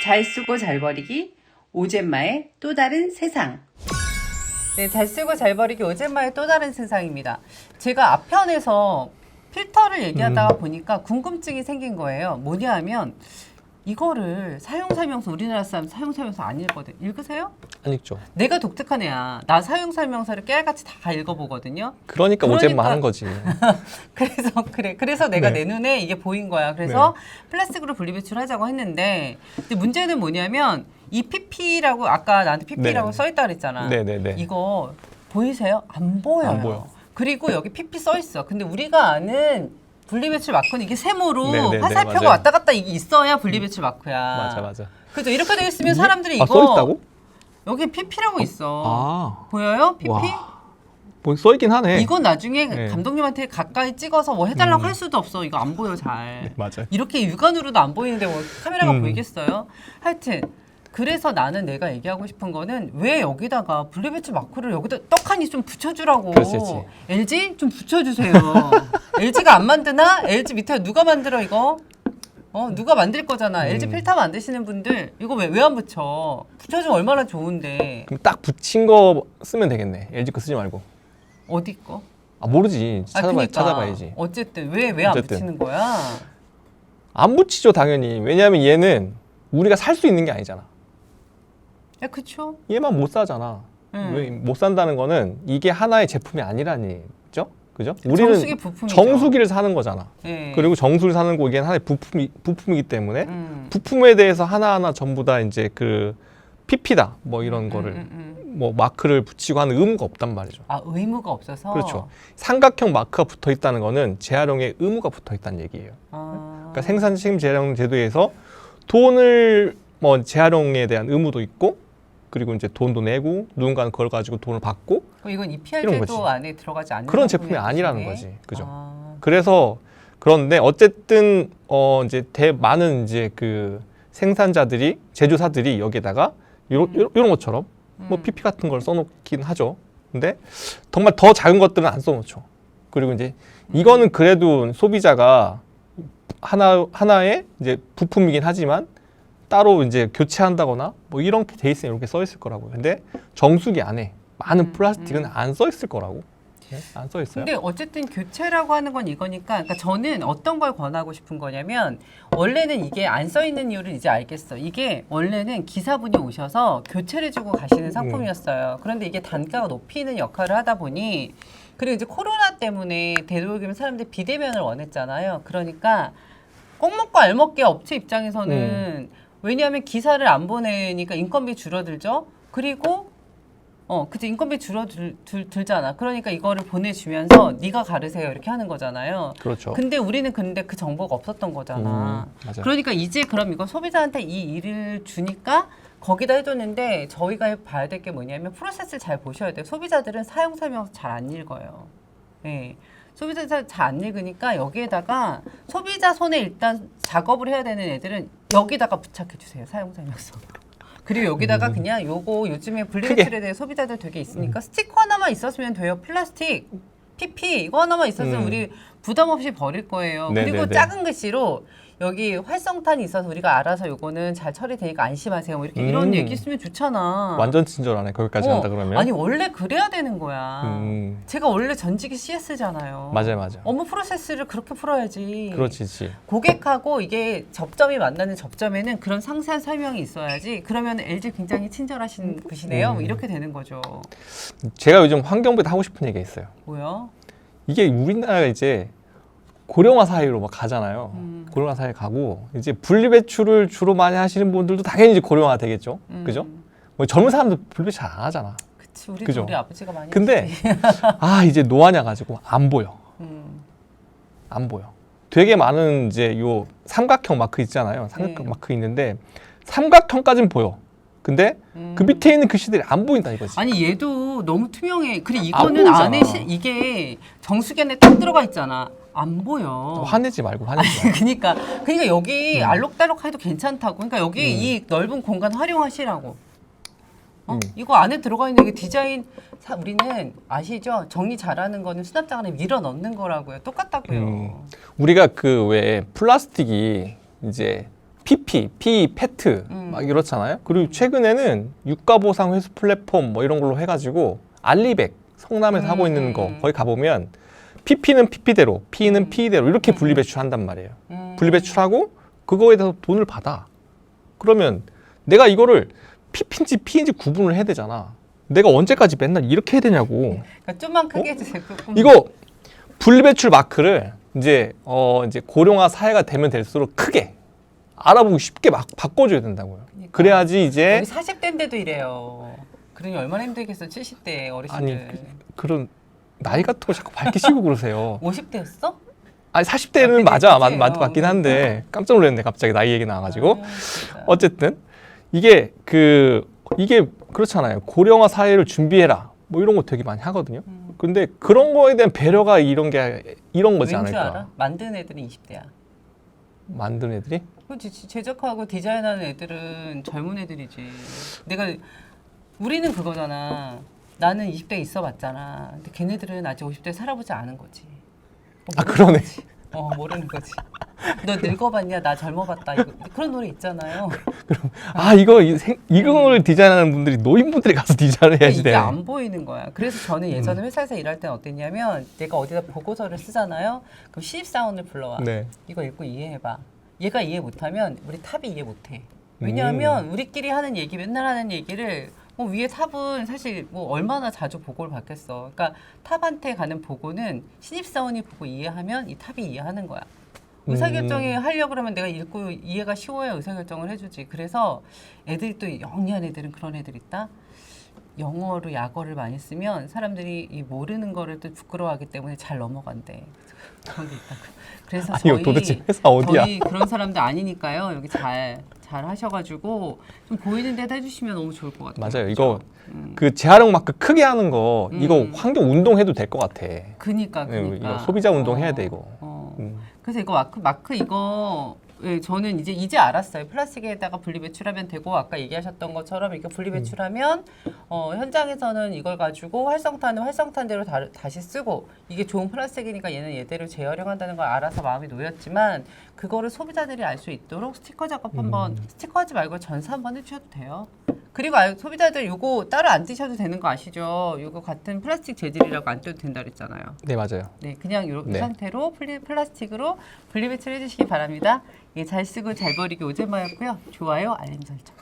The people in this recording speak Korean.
잘 쓰고 잘 버리기 오젠마의 또 다른 세상. 네, 잘 쓰고 잘 버리기 오젠마의 또 다른 세상입니다. 제가 앞편에서 필터를 얘기하다가 보니까 궁금증이 생긴 거예요. 뭐냐 하면 이거를 사용설명서 우리나라 사람 사용설명서 안 읽거든. 읽으세요? 안 읽죠. 내가 독특한 애야. 나 사용설명서를 깨알같이 다 읽어보거든요. 그러니까 오젠마 하는 거지. 그래서 내가 네. 내 눈에 이게 보인 거야. 그래서 플라스틱으로 분리배출하자고 했는데, 근데 문제는 뭐냐면 이 PP라고 아까 나한테 PP라고 네. 써있다 그랬잖아. 네네네. 이거 보이세요? 안 보여요. 안 보여. 그리고 여기 PP 써 있어. 근데 우리가 아는 분리배출 마크는 이게 세모로 네네네, 화살표가 맞아요. 왔다 갔다 이게 있어야 분리배출 마크야. 맞아. 그죠? 이렇게 되어 있으면 사람들이 아, 이거 써 있다고? 여기 PP라고 있어. 아, 보여요? PP? 와. 뭐 써 있긴 하네. 이건 나중에 네. 감독님한테 가까이 찍어서 뭐 해달라고 할 수도 없어. 이거 안 보여 잘. 네, 맞아요. 이렇게 육안으로도 안 보이는데 뭐 카메라가 음. 보이겠어요? 하여튼 그래서 나는 내가 얘기하고 싶은 거는 왜 여기다가 분리배출 마크를 여기다 떡하니 좀 붙여주라고. 그렇지. LG 좀 붙여주세요. LG가 안 만드나? LG 밑에 누가 만들어 이거? 누가 만들 거잖아. LG 필터 만드시는 분들 이거 왜 안 붙여? 붙여주면 얼마나 좋은데. 그럼 딱 붙인 거 쓰면 되겠네. LG 거 쓰지 말고. 어디 거? 아, 모르지. 그러니까 찾아봐야지. 어쨌든 왜 안 어쨌든. 붙이는 거야? 안 붙이죠, 당연히. 왜냐하면 얘는 우리가 살 수 있는 게 아니잖아. 야, 그쵸? 얘만 못 사잖아. 왜 못 산다는 거는 이게 하나의 제품이 아니라는 얘기죠. 그죠? 우리는 정수기 부품이죠. 정수기를 사는 거잖아. 네. 그리고 정수를 사는 거 이게 하나의 부품이기 때문에 음. 부품에 대해서 하나하나 전부 다 이제 그 PP다 뭐 이런 거를 뭐 마크를 붙이고 하는 의무가 없단 말이죠. 아, 의무가 없어서? 그렇죠. 삼각형 마크가 붙어 있다는 거는 재활용에 의무가 붙어 있다는 얘기예요. 그러니까 생산 책임 재활용 제도에서 돈을 뭐 재활용에 대한 의무도 있고 그리고 이제 돈도 내고 누군가는 그걸 가지고 돈을 받고 이건 EPR 이런 제도 거지. 안에 들어가지 않는 그런 상품이 제품이 아니라는 아니네. 거지. 그죠? 아, 그래서 그런데 어쨌든 이제 많은 이제 그 생산자들이 제조사들이 여기에다가 이런 것처럼 뭐 PP 같은 걸 써놓긴 하죠. 근데 정말 더 작은 것들은 안 써놓죠. 그리고 이제 이거는 그래도 소비자가 하나의 이제 부품이긴 하지만 따로 이제 교체한다거나 뭐 이렇게 돼 있으면 이렇게 써 있을 거라고요. 근데 정수기 안에 많은 플라스틱은 안 써 있을 거라고. 네? 안 써 있어요? 근데 어쨌든 교체라고 하는 건 이거니까, 그러니까 저는 어떤 걸 권하고 싶은 거냐면, 원래는 이게 안 써 있는 이유를 이제 알겠어. 이게 원래는 기사분이 오셔서 교체를 주고 가시는 상품이었어요. 그런데 이게 단가가 높이는 역할을 하다 보니, 그리고 이제 코로나 때문에 되도록이면 사람들이 비대면을 원했잖아요. 그러니까 꼭 먹고 알 먹기 업체 입장에서는 왜냐하면 기사를 안 보내니까 인건비 줄어들죠. 그리고 그치, 인건비 줄어들잖아. 그러니까 이거를 보내주면서 네가 가르세요 이렇게 하는 거잖아요. 그렇죠. 근데 우리는 그 정보가 없었던 거잖아. 맞아요. 그러니까 이제 그럼 이거 소비자한테 이 일을 주니까 거기다 해줬는데 저희가 봐야 될 게 뭐냐면 프로세스를 잘 보셔야 돼요. 소비자들은 사용 설명서 잘 안 읽어요. 네. 소비자 잘 안 읽으니까 여기에다가 소비자 손에 일단 작업을 해야 되는 애들은 여기다가 부착해 주세요. 사용 설명서. 그리고 여기다가 그냥 요거 요즘에 분리배출에 대해 소비자들 되게 있으니까 스티커 하나만 있었으면 돼요. 플라스틱, PP 이거 하나만 있었으면 우리 부담 없이 버릴 거예요. 그리고 네네네. 작은 글씨로 여기 활성탄이 있어서 우리가 알아서 요거는 잘 처리되니까 안심하세요. 뭐 이렇게 이런 얘기 있으면 좋잖아. 완전 친절하네. 거기까지 한다 그러면. 아니 원래 그래야 되는 거야. 제가 원래 전직이 CS잖아요. 맞아요. 업무 프로세스를 그렇게 풀어야지. 그렇지. 고객하고 이게 접점이 만나는 접점에는 그런 상세한 설명이 있어야지. 그러면 LG 굉장히 친절하신 분이네요. 뭐 이렇게 되는 거죠. 제가 요즘 환경부에 하고 싶은 얘기가 있어요. 뭐요? 이게 우리나라가 이제 고령화 사회로 막 가잖아요. 고령화 사회 가고 이제 분리배출을 주로 많이 하시는 분들도 당연히 이제 고령화 되겠죠. 그죠? 뭐 젊은 사람들 분리배출 잘 안 하잖아. 그치, 우리 그죠? 우리 아버지가 많이 근데 했지. 이제 노안이야 가지고 안 보여. 음. 안 보여. 되게 많은 이제 요 삼각형 마크 있잖아요. 삼각형 네. 마크 있는데 삼각형까지는 보여. 근데 그 밑에 있는 글씨들이 안 보인다 이거지. 아니 얘도 너무 투명해. 그리고 안 이거는 보이잖아. 안에 이게 정수기 안에 딱 들어가 있잖아. 안 보여. 화내지 말고 화내지 말고. 그러니까 여기 알록달록 해도 괜찮다고. 그러니까 여기 이 넓은 공간 활용하시라고. 이거 안에 들어가 있는 게 디자인 우리는 아시죠? 정리 잘하는 거는 수납장 안에 밀어 넣는 거라고요. 똑같다고요. 우리가 그 왜 플라스틱이 이제 PP, 페트 막 이렇잖아요. 그리고 최근에는 유가보상 회수 플랫폼 뭐 이런 걸로 해가지고 알리백 성남에서 하고 있는 거 거기 가보면 PP는 PP대로, P는 P대로 이렇게 분리배출한단 말이에요. 분리배출하고 그거에 대해서 돈을 받아. 그러면 내가 이거를 PP인지 P인지 구분을 해야 되잖아. 내가 언제까지 맨날 이렇게 해야 되냐고. 그러니까 좀만 크게 해주세요. 이거 분리배출 마크를 이제 고령화 사회가 되면 될수록 크게 알아보고 쉽게 막 바꿔줘야 된다고요. 그러니까. 그래야지 이제 우리 40대인데도 이래요. 그러니 얼마나 힘들겠어 70대 어르신들. 아니 그런 나이 같은 거 자꾸 밝히시고 그러세요. 50대였어? 아니 40대는 맞아 맞긴 한데 깜짝 놀랐네 갑자기 나이 얘기 나와가지고 어쨌든 이게 그렇잖아요. 고령화 사회를 준비해라 뭐 이런 거 되게 많이 하거든요. 근데 그런 거에 대한 배려가 이런 거지 왠지 않을까. 알아? 만든 애들은 20대야. 만든 애들이? 그렇지. 제작하고 디자인하는 애들은 젊은 애들이지. 우리는 그거잖아. 나는 20대 있어봤잖아. 근데 걔네들은 아직 50대 살아보지 않은 거지. 그러네. 거지. 모르는 거지. 너 늙어봤냐? 나 젊어봤다. 그런 노래 있잖아요. 이걸 디자인하는 분들이 노인분들이 가서 디자인을 해야지 이게 돼. 안 보이는 거야. 그래서 저는 예전에 회사에서 일할 때는 어땠냐면 내가 어디다 보고서를 쓰잖아요. 그럼 신입사원을 불러와. 네. 이거 읽고 이해해봐. 얘가 이해 못하면 우리 탑이 이해 못해. 왜냐하면 우리끼리 하는 얘기 맨날 하는 얘기를 위에 탑은 사실 얼마나 자주 보고를 받겠어. 그러니까 탑한테 가는 보고는 신입사원이 보고 이해하면 이 탑이 이해하는 거야. 의사결정이 하려고 그러면 내가 읽고 이해가 쉬워야 의사결정을 해주지. 그래서 애들이 또 영리한 애들은 그런 애들 있다. 영어로 약어를 많이 쓰면 사람들이 이 모르는 거를 또 부끄러워하기 때문에 잘 넘어간대. 그런 게 있다고. 그래서 이거 도대체 회사 어디야? 저희 그런 사람들 아니니까요. 여기 잘 하셔가지고 좀 보이는 데다 해주시면 너무 좋을 것 같아요. 맞아요. 이거 그 재활용 마크 크게 하는 거 이거 환경 운동 해도 될 것 같아. 그니까. 이거 소비자 운동 해야 돼 이거. 그래서 이거 마크 이거 저는 이제 알았어요. 플라스틱에다가 분리배출하면 되고 아까 얘기하셨던 것처럼 이렇게 분리배출하면 현장에서는 이걸 가지고 활성탄대로 다시 쓰고 이게 좋은 플라스틱이니까 얘는 얘대로 재활용한다는 걸 알아서 마음이 놓였지만 그거를 소비자들이 알 수 있도록 스티커 작업 한번 스티커하지 말고 전사 한번 해주셔도 돼요. 그리고 소비자들 요거 따로 안 띄셔도 되는 거 아시죠? 요거 같은 플라스틱 재질이라고 안 떼도 된다 그랬잖아요. 네 맞아요. 네, 그냥 이 상태로 플라스틱으로 분리배출 해주시기 바랍니다. 예, 잘 쓰고 잘 버리기 오제마였고요. 좋아요, 알림 설정.